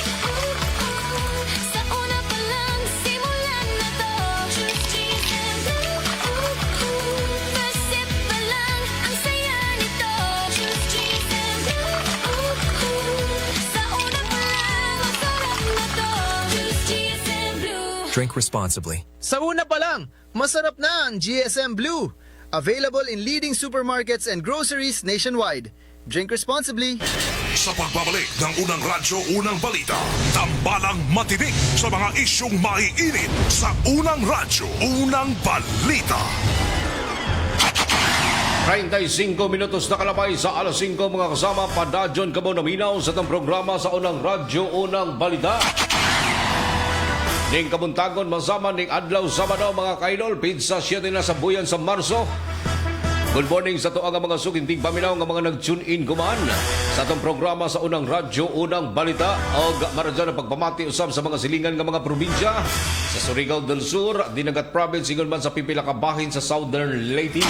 Speaker 27: Sa una pa lang, simulan na to. Choose GSM Blue. First sip pa lang, ang saya nito. Choose GSM Blue. Sa una pa lang, ang sarap na to. Choose GSM Blue.
Speaker 28: Drink responsibly.
Speaker 29: Sa una pa lang, masarap na ang GSM Blue. Available in leading supermarkets and groceries nationwide. Drink responsibly.
Speaker 1: Sa pagbabalik ng unang radyo, unang balita, tambalang matinik sa mga isyong maiinit sa unang radyo, unang balita.
Speaker 2: 35 minutos na kalabay sa alas 5 mga kasama, padadyon kamo naminaw sa itong programa sa unang radyo, unang balita. ning kabuntagon masama ning adlaw Sabado mga kaidol, pizza 7 na sa buyan sa Marso. Good morning sa to ang mga sukinting paminaw nga mga nag-tune in gumaan sa atong programa sa unang radyo, unang balita o maradyo na pagpamati usab sa mga silingan nga mga probinsya sa Surigao del Sur, Dinagat Province, ingon man sa pipila ka bahin sa Southern Leyte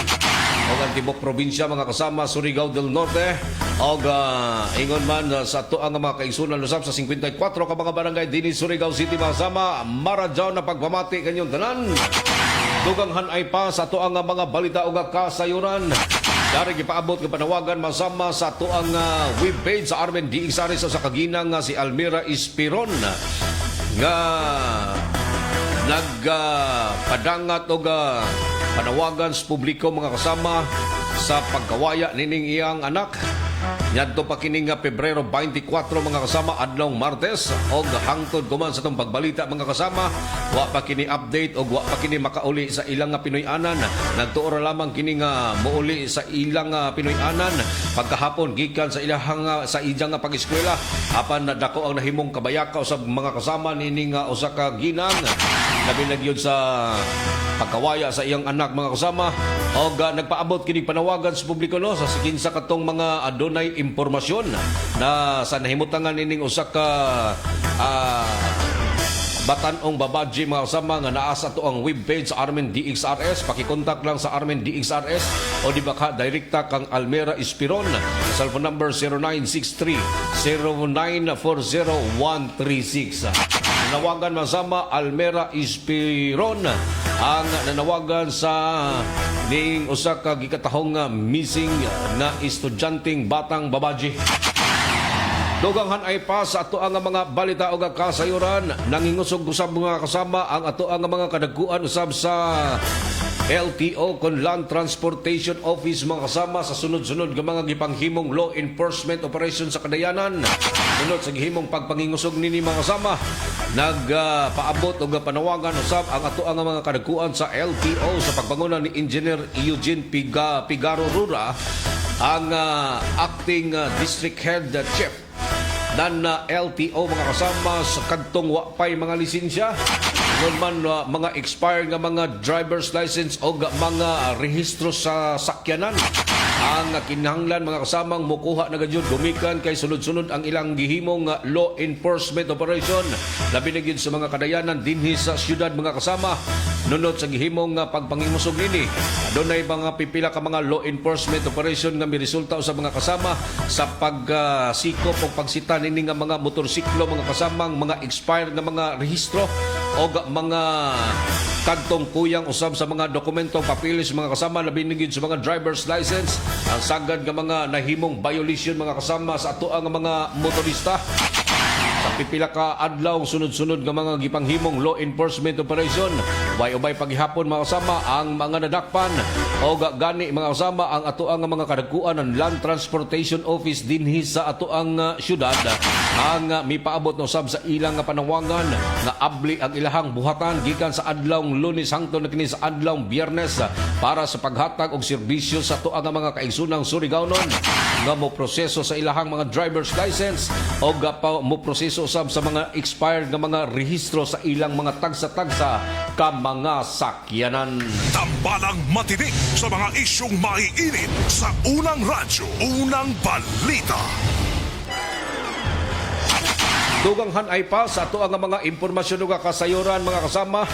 Speaker 2: o ang tibok probinsya mga kasama Surigao del Norte o ingon man sa to ang mga kaigsunan usab sa 54 ka mga barangay dinhi Surigao City mga kasama, maradyo na pagpamati kanyong tanan. Dugang hanay pa sa tuang mga balita o kasayuran. Dari gipaabot ng panawagan masama sa tuang webpage sa Armen DXRS sa kaginang si Almira Ispiron nga nagpadangat o panawagan sa publiko mga kasama sa pagkawaya nining iyang anak. Yadto pa kining Pebrero 24 mga kasama adlong Martes og hangtod guman sa tong pagbalita mga kasama wa pa kini update og wa pa kini makauli sa ilang Pinoy-anan. Nagtuo lamang kini nga mouli sa ilang Pinoy-anan pagkahapon gikan sa ilahang sa iyang pag-eskwela apan dako ang nahimong kabayaka sa mga kasama nining usa ka ginang labi na gyud sa pagkawaya sa iyang anak mga kasama og nagpaabot kini panawagan sa publiko no sa kinsa katong mga adunay impormasyon na sa nahimutangan nining usa ka Batanong Babaji mga kasama nga naa sa to ang webpage sa Armen DXRS. Pakikontak lang sa Armen DXRS o di baka direkta kang Almira Ispiron sa cellphone number 0963-0940-136. Nanawagan masama Almira Ispiron ang nanawagan sa ning usa ka gikatahong missing na estudyanteng batang Babaji. Duganghan ay pa sa ato ang mga balita o kasayuran nangingusog usab mga kasama ang ato ang mga kadagkuan usab sa LTO kon Land Transportation Office mga kasama sa sunod-sunod nga mga gipanghimong law enforcement operation sa kadayanan. Sunod sa gihimong pagpangingusog nini mga kasama nagpaabot og panawagan usab ang ato ang mga kadagkuan sa LTO sa pagpanguna ni Engineer Eugene Pigaro Rura ang acting district head chief dan LTO mga kasama sa kadtong wapay mga lisensya man mga expired nga mga driver's license o mga rehistro sa sakyanan ang kinahanglan mga kasamang mukuha na gadyod gumikan kay sunod-sunod ang ilang gihimong law enforcement operation labi na gyud sa mga kadayanan dinhi sa syudad mga kasama nunod sa gihimong pagpangimusog nini adunay mga pipila ka mga law enforcement operation nga miresulta sa mga kasama sa pagsikop o pagsita nini nga mga motorsiklo mga kasamang mga expired nga mga rehistro o mga kagtong kuyang usab sa mga dokumentong papilis mga kasama labi na gyud sa mga driver's license ang sagad nga mga nahimong violation mga kasama sa ato ang mga motorista sa pipila ka adlaw sunod-sunod nga mga gipanghimong law enforcement operation ubay paghihapon mga kasama ang mga nadakpan o gani mga kasama ang ato ang mga kadagkuan ng Land Transportation Office dinhi sa ato ang syudad ang mipaabot no sab sa ilang panawagan nga abli ang ilahang buhatan gikan sa adlawng Lunes hangtod na kini sa adlawng Biyernes para sa paghatag og serbisyo sa ato ang mga kaigsunang Surigaonon nga mo proseso sa ilahang mga driver's license o mo proseso usab sa mga expired nga mga rehistro sa ilang mga tagsa-tagsa ka mga sakyanan.
Speaker 1: Tambalang matinik sa mga isyong maiinit sa unang radyo, unang balita.
Speaker 2: Duganghan ay pa sa ato ang mga impormasyon ug kasayuran mga kasama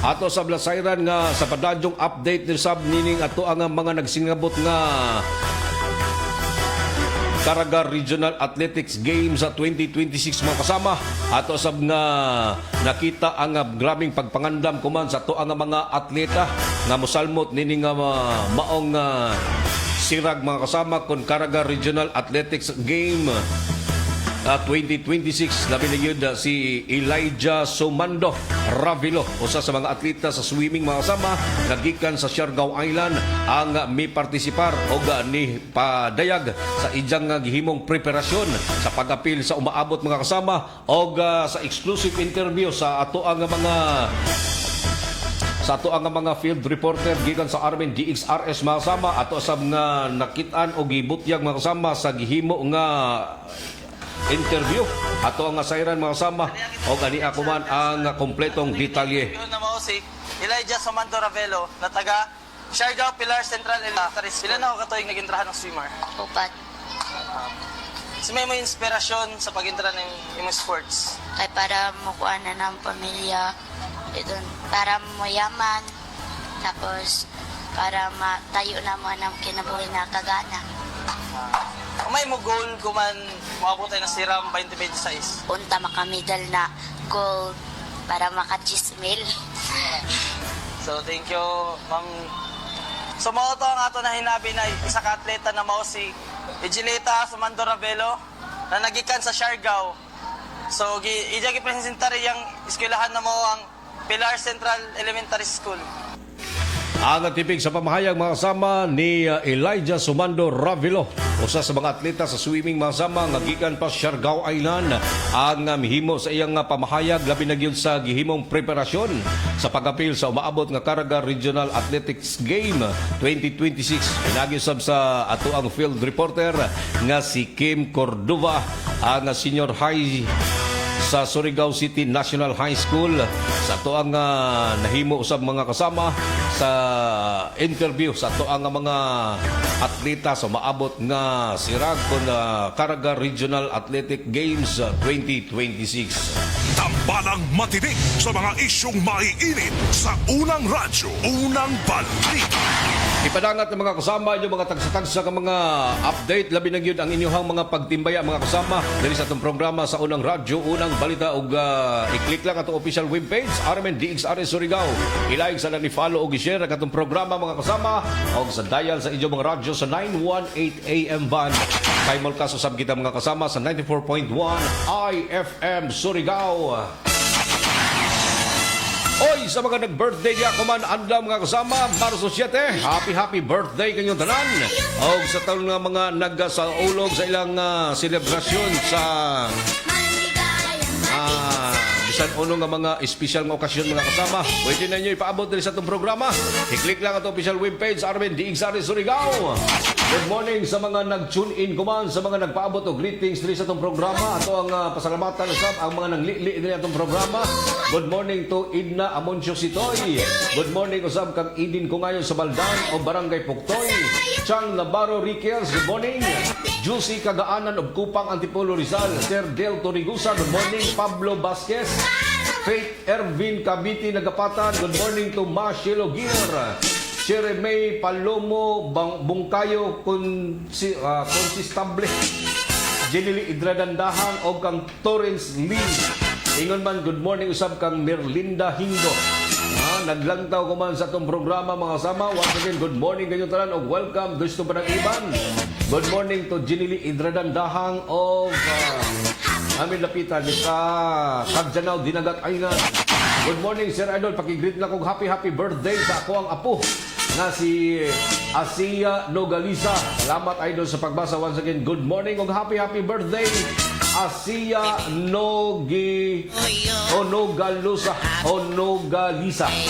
Speaker 2: ato sa blasayran nga sa padadyong update ni sab nining ato ang mga nagsingabot nga Caraga Regional Athletics Games sa 2026 mga kasama ato sab nga nakita ang grabing pagpangandam kuman sa ato ang mga atleta nga mosalmot nini nga maong sirag mga kasama kon Caraga Regional Athletics Game 2026 labi na yun si Elijah Sumando Ravilo usa sa mga atleta sa swimming mga kasama nagikan sa Siargao Island ang may partisipar o ni padayag sa ijang gihimong preparasyon sa pag-apil sa umaabot mga kasama o sa exclusive interview sa ato ang mga sa ato ang mga field reporter gikan sa Armen DXRS mga kasama ato sab nga nakitaan o gibutyag mga kasama sa gihimo nga interview. Ato ang asayran mga kasama o ani ako man ang kompletong detalye.
Speaker 3: Na mao si Elijah Samando Ravelo na taga Siargao Pilar Central Elementaries. Pila na ako katuig nagintrahan ng swimmer?
Speaker 4: Upat.
Speaker 3: So may mo inspirasyon sa pagintra ng imong sports?
Speaker 4: Kay para makuha na ng pamilya. Ito, para mayaman. Tapos para matayo na mo ng kinabuhi na kagana.
Speaker 3: May mo goal kuman maabot tayo ng Siram 2026?
Speaker 4: Punta makamidal na gold para makachismil.
Speaker 3: So thank you, Ma'am. So mao to ang ato na hinabi na isa ka atleta na mao si Ejileta Samando Ravelo na nagikan sa Siargao. So ija gipresentare yang eskwelahan na mao ang Pilar Central Elementary School.
Speaker 2: Ang tipig sa pamahayag mga kasama ni Elijah Sumando Ravelo, usa sa mga atleta sa swimming mga kasama nga gikan pa Siargao Island, ang mihimo sa iyang pamahayag labi na gyud sa gihimong preparasyon sa pag-apil sa umaabot nga Caraga Regional Athletics Game 2026. Inagisab sa ato ang field reporter nga si Kim Cordova, ang senior high sa Surigao City National High School. Sa to ang nahimo usab mga kasama sa interview sa to ang mga atleta sa maabot nga sirag kon Caraga Regional Athletic Games 2026.
Speaker 1: Tambalang matinik sa mga isyong maiinit sa unang radyo, unang balita.
Speaker 2: Ipadangat ng mga kasama yung mga tagsa-tagsa ka mga update labi na gyud ang inyong mga pagtimbaya mga kasama diri sa atong programa sa unang radyo, unang balita ug i-click lang atong official webpage RMN DXRS Surigao. I-like sa ni follow ug i-share ang atong programa mga kasama ug sa dial sa inyong mga radyo sa 918 AM band. Kay Molkas usab kita mga kasama sa 94.1 IFM Surigao. Oy, sa mga nag-birthday niya kuman andam mga kasama, Marso 7, happy birthday kanyong tanan. O sa taon nga mga nagsaulog sa ilang selebrasyon sa bisan uno nga mga espesyal nga okasyon mga kasama. Pwede na nyo ipaabot din sa itong programa. I-click lang ang official webpage RMN DXRS Surigao. Good morning sa mga nag-tune in kuman, sa mga nagpaabot o greetings din sa itong programa. Ato ang pasalamatan usab ang mga nagli-li din itong programa. Good morning to Idna Amoncio Sitoy. Good morning usab kang Idin Kungayon sa Baldan o Barangay Puktoy. Chang Navarro Riquels, good morning. Juicy Kagaanan of Kupang Antipolo Rizal. Sir Del Torigusa, good morning. Pablo Vasquez. Faith Ervin Cavite Nagapatan, good morning to Marcelo Gier. Shere May Palomo Bungkayo Consistable. Jenny Idradandahan o kang Torrance Lee. Ingon man, good morning usab kang Merlinda Hingo. Naglangtaw ko man sa itong programa mga kasama. Once again, good morning kanyo tanan o welcome gusto pa ng iban. Good morning to Jenny Idradandahan of amin lapitan sa Kagjanaw, Dinagat Island. Good morning Sir Idol, pakigreet na kong happy birthday sa ako ang apo na si Asia Nogalisa. Salamat Idol sa pagbasa. Once again, good morning og happy birthday Asia Nogalisa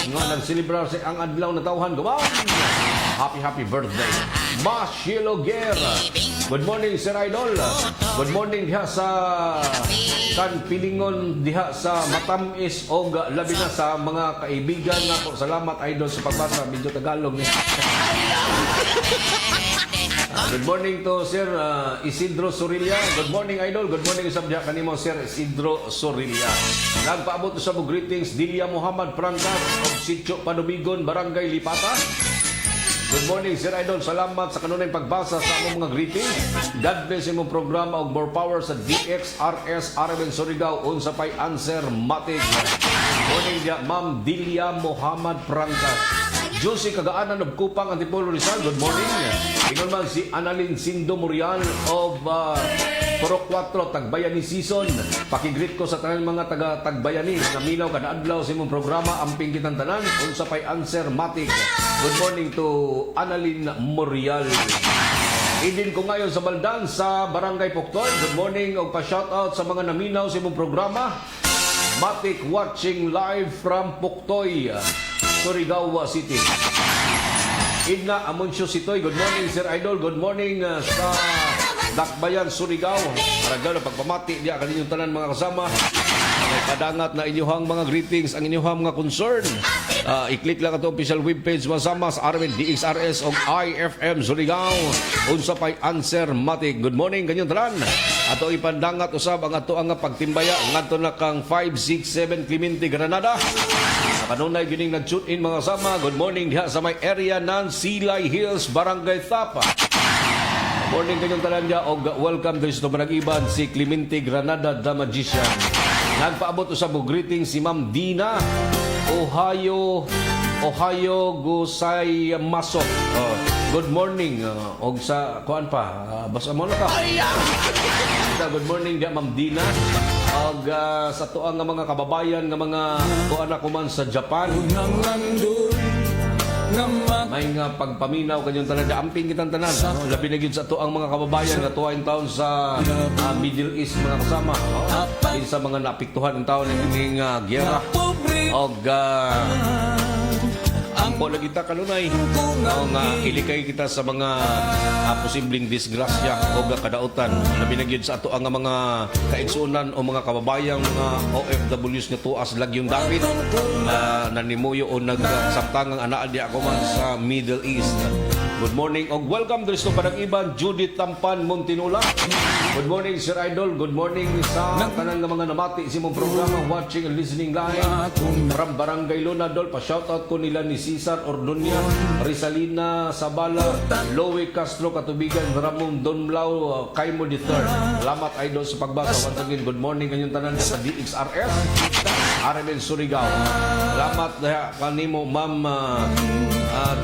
Speaker 2: nga nagselebrar sa ang adlaw na tawhan. Gawang happy birthday Marcelo Guerra. Good morning Sir Idol. Good morning diha sa Pilingon diha sa Matamis o labi na sa mga kaibigan nako. Salamat Idol sa pagbasa. Medyo Tagalog ni. Good morning to Sir Isidro Sorilla. Good morning Idol. Good morning usab diha kanimo Sir Isidro Sorilla. Nagpaabot sa mo greetings Dilia Muhammad Frankas of Sitio Panubigon, Barangay Lipata. Good morning Sir Idol. Salamat sa kanunay pagbasa sa among mga greetings. God bless imong programa og more power sa DXRS RMN Surigao. Unsa pay answer matig. Good morning dia Ma'am Dilia Muhammad Frankas. Josie Kagaanan of Kupang Antipolo Rizal. Good morning. Ingon man si Annalyn Sindo Murial of Puro 4 Tagbayani Season. Pakigreet ko sa tanan mga taga-Tagbayani na minaw kada adlaw sa imong programa amping kitang tanan. Unsa pay answer matik. Good morning to Annalyn Murial. Idin ko ngayon sa Baldan sa Barangay Puktoy. Good morning o pa-shoutout sa mga naminaw sa imong programa. Matik watching live from Puktoy, Surigao City. Idna Amoncio Sitoy, good morning Sir Idol. Good morning sa Dakbayan, Surigao. Maragdaw na pagpamati diya kaninyong tanan mga kasama. May padangat na inyuhang mga greetings, ang inyuhang mga concern. I-click lang ito official webpage masama sa RMN DXRS o IFM Surigao. Unsa pa'y answer matik. Good morning kanyong tanan. Ato ipandangat usab ang ato ang pagtimbaya ngadto na kang 567 Clemente Granada. Kanunay gining nag-tune in mga sama. Good morning diha sa may area ng Silay Hills, Barangay Tapa. Good morning kanyong tanan diha og welcome to sa Managiban si Clemente Granada the Magician. Nagpaabot usab og greeting si Ma'am Dina Ohio Gusay Masok. Good morning og sa kuan pa basta mo na ka. Good morning diha Ma'am Dina. Og sa tuang nga mga kababayan nga mga kuan ako man sa Japan. May nga pagpaminaw kanyang tanan da amping kitang tanan. Labi na gyud sa tuang mga kababayan nga tuwa in taon sa Middle East mga kasama. Sa mga napiktuhan ng taon ng giyera. Og ampo lagi ta kanunay nga ilikay kita sa mga posibleng disgrasya o kadautan labi na gyud sa ato ang mga kaigsunan o mga kababayang mga OFWs nga tuas lagyong David nanimuyo o nagsamtangang anaa di ako man sa Middle East. Good morning og welcome to Panagiban Judith Tampan Montinula. Good morning Sir Idol. Good morning sa tanan nga mga namati sa imong programa watching and listening live from Barangay Lunadol. Pa-shoutout ko nila ni Cesar Ordonia, Rizalina Sabala, Loe Castro Katubigan, Ramon Donblao, Kaimo III. Salamat Idol sa pagbasa. Once again, good morning kanyang tanan sa DXRS RMN Surigao. Salamat kanimo Ma'am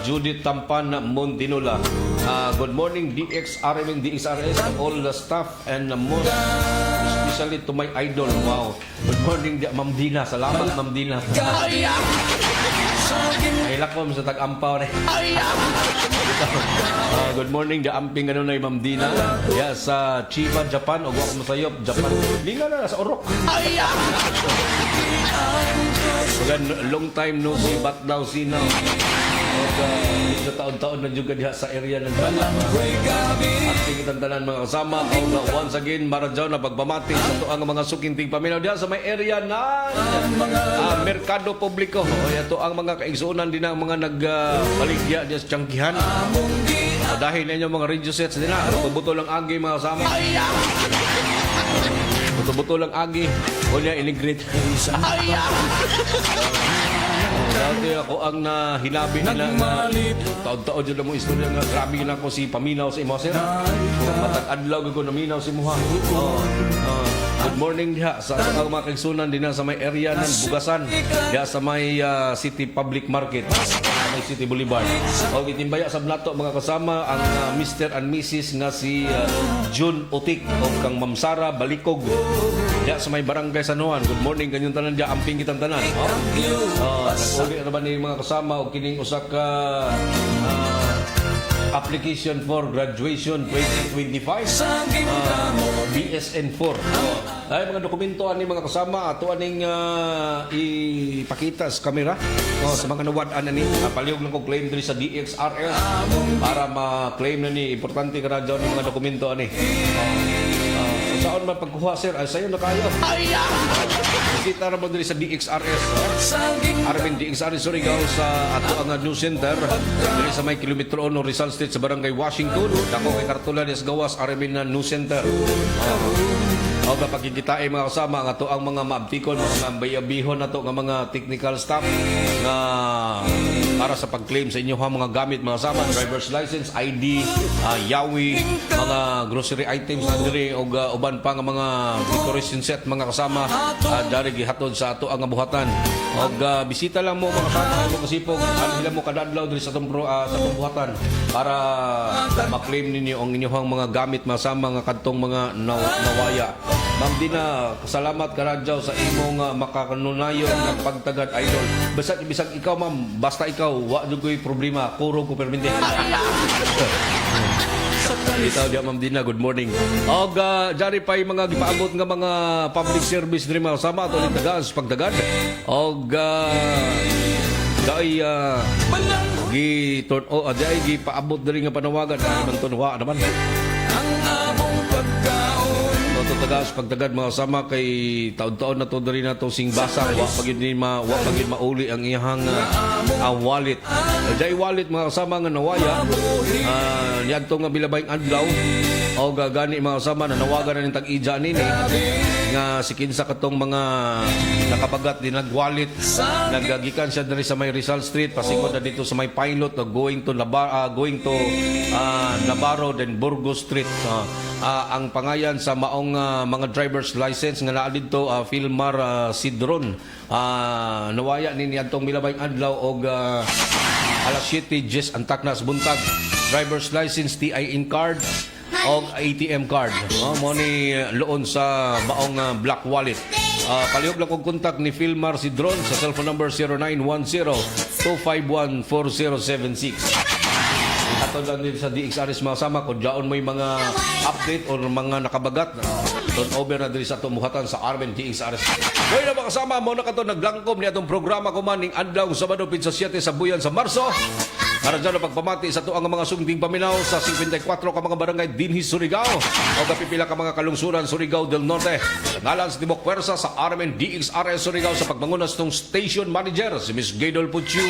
Speaker 2: Judith Tampan Montinula. Good morning RMN DXRS and all the staff and most especially to my idol. Wow. Good morning Ma'am Dina. Salamat Ma'am Dina. Ay lakom sa tag-ampaw ni. Good morning the amping ano na Ma'am Dina. Sa Chiba, Japan. O ako masayop, Japan. Linga na sa Orok. Long time no see, but now see now. Sa taon-taon na juga diha sa area ng Bala. At tingitang tanan mga kasama. Once again, maradyaw na pagpamati sa tuang mga sukinting paminaw diha sa may area ng Merkado Publiko. Ito ang mga kaigsunan din ang mga nagbaligya diya sa Tiangkihan. Dahil na inyong mga radio sets din na. Buto lang agi mga kasama. Buto lang agi. O niya iligrit. Dati ako ang hinabi nila na taon-taon dyan na mo istorya nga grabe na ako si paminaw sa imo sir. Matag-adlaw ko naminaw si Muha. Good morning diha sa mga kaigsunan din sa may area ng Bugasan diha sa may City Public Market sa may City Boulevard. O itimbaya sa blato mga kasama ang Mr. and Mrs. nga si June Utik o kang Ma'am Sara Balikog diha sa may Barangay San Juan. Good morning kanyang tanan diha amping kitang tanan. Uli na ba ni mga kasama o kining usa ka application for graduation 2025 BSN 4 ay mga dokumento ani mga kasama ato aning ipakita sa kamera sa mga nawad-an ani palihog lang ko claim diri sa DXRS para ma-claim na ni importante ka daw ni mga dokumento ani saan man pagkuha sir ay sayo na kayo kita ra mo diri sa DXRS RMN DXRS Surigao sa ato ang news center diri sa may kilometro 1 Rizal Street sa Barangay Washington dako kay Kartula des Gawas RMN news center o kapagkikita ay mga kasama ang ato ang mga maabtikon mga bayabihon nato nga mga technical staff nga para sa pag-claim sa inyo mga gamit mga kasama driver's license, ID, yawi, mga grocery items na diri o uban pa nga mga decoration set mga kasama dari gihatod sa ato ang buhatan og bisita lang mo mga kasama mo kasipog sila mo kadadlaw diri sa atong buhatan para ma-claim ninyo ang inyong mga gamit mga kasama nga kadtong mga nawaya. Ma'am Dina, salamat ka radyaw sa imong makakanunayon ng pagtagad idol. Bisag ikaw ma'am, basta ikaw, wa jud ko'y problema, kuro ko perminte. Itaw diya Ma'am Dina, good morning. Og jari pa mga gipaabot nga mga public service diri mga sama ato ni tagas pagtagad. Og dai gi turn gipaabot diri nga panawagan man tunwa naman. Tagas pagtagad mga sama kay taon-taon na to diri na to sing basa wa pagid mauli ang iyang wallet. Jay wallet mga kasama nga nawaya niadto nga bilabayng adlaw o gagani mga kasama na nawagan na ning tag-ija nini nga si kinsa katong mga nakabagat din nag-wallet nagagikan siya diri sa may Rizal Street pasingod na dito sa may Pilot going to Navarro then Burgos Street. Ang pangayan sa maong mga driver's license nga naa didto Filmar Sidron nawaya ni adtong milabayng adlaw og alas 7:10 antak na sa buntag. Driver's license, TIN card og ATM card mo ni loon sa maong black wallet. Palihog lang kong kontak ni Filmar Sidron sa cellphone number 0910-251-4076. Ato lang din sa DXRS mga sama kung dyaon may mga update o mga nakabagat turn over na din sa tumuhatan sa Armen DXRS. Hoy na mga kasama mo na kato naglangkom ni atong programa ko man ning adlaw Sabado pinsa 7 sa buyan sa Marso. Para dyan ang pagpamati sa tuang mga sunding paminaw sa 54 ka mga barangay dinhi Surigao o kapipila ka mga kalungsuran Surigao del Norte. Ngalan sa Tibok Pwersa sa Armen DXRS Surigao sa pagmangunas ng station manager si Miss Gaydol Puchu.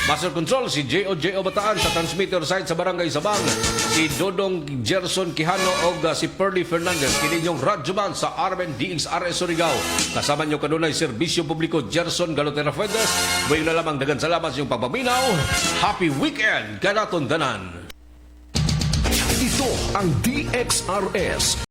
Speaker 2: Master Control si J.O. Bataan sa transmitter site sa Barangay Sabang, si Dodong Gerson Quijano o si Perly Fernandez, kininyong radyoman sa Armen DXRS Surigao. Kasama nyo kanunay Serbisyo Publiko Gerson Galotera Fuentes. Buhay na lamang dagan salamat sa iyong pagpaminaw. Happy weekend kanaton tanan.
Speaker 1: Ito ang DXRS